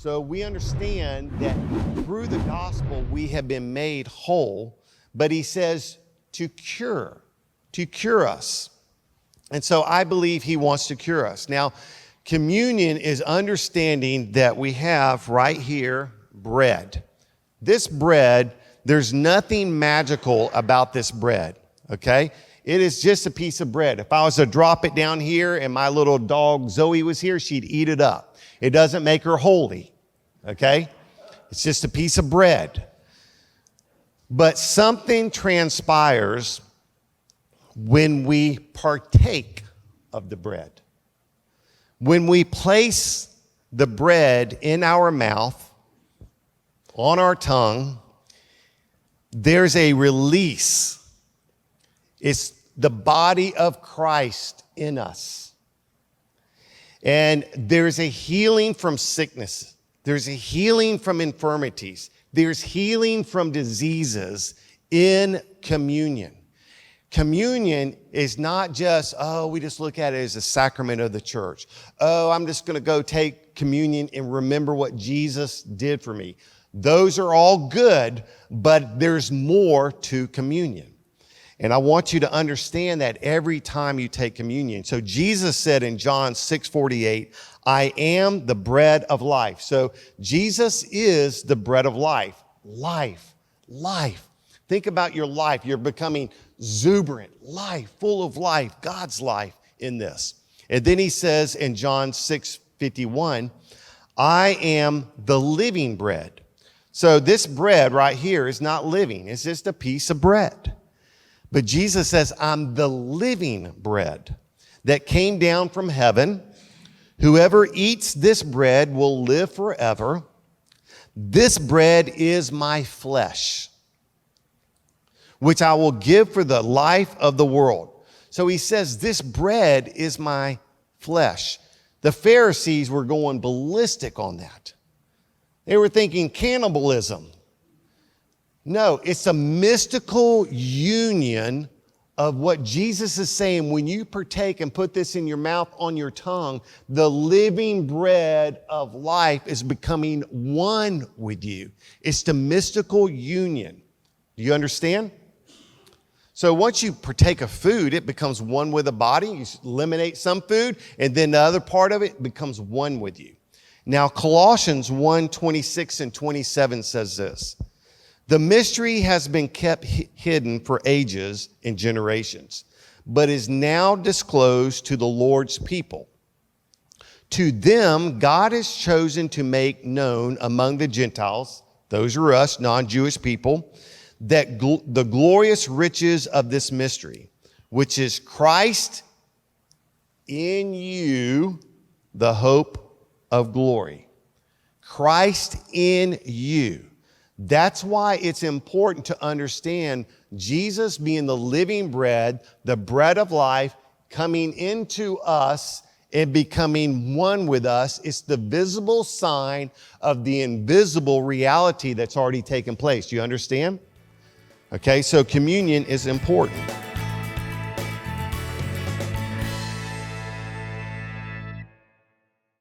So we understand that through the gospel, we have been made whole, but he says to cure us. And so I believe he wants to cure us. Now, communion is understanding that we have right here bread. This bread, there's nothing magical about this bread, okay? It is just a piece of bread. If I was to drop it down here and my little dog Zoe was here, she'd eat it up. It doesn't make her holy, okay? It's just a piece of bread. But something transpires when we partake of the bread. When we place the bread in our mouth, on our tongue, there's a release. It's the body of Christ in us. And there's a healing from sickness. There's a healing from infirmities. There's healing from diseases in communion. Communion is not just, we just look at it as a sacrament of the church. I'm just going to go take communion and remember what Jesus did for me. Those are all good, but there's more to communion. And I want you to understand that every time you take communion. So Jesus said in John 6:48, I am the bread of life. So Jesus is the bread of life. Life. Think about your life. You're becoming exuberant, life, full of life, God's life in this. And then he says in John 6:51, I am the living bread. So this bread right here is not living. It's just a piece of bread. But Jesus says, I'm the living bread that came down from heaven. Whoever eats this bread will live forever. This bread is my flesh, which I will give for the life of the world. So he says, this bread is my flesh. The Pharisees were going ballistic on that. They were thinking cannibalism. No, it's a mystical union of what Jesus is saying. When you partake and put this in your mouth, on your tongue, the living bread of life is becoming one with you. It's the mystical union. Do you understand? So once you partake of food, it becomes one with the body. You eliminate some food, and then the other part of it becomes one with you. Now, Colossians 1:26 and 27 says this. The mystery has been kept hidden for ages and generations, but is now disclosed to the Lord's people. To them, God has chosen to make known among the Gentiles, those are us, non-Jewish people, that the glorious riches of this mystery, which is Christ in you, the hope of glory. Christ in you. That's why it's important to understand Jesus being the living bread, the bread of life, coming into us and becoming one with us. It's the visible sign of the invisible reality that's already taken place. Do you understand? Okay, so communion is important.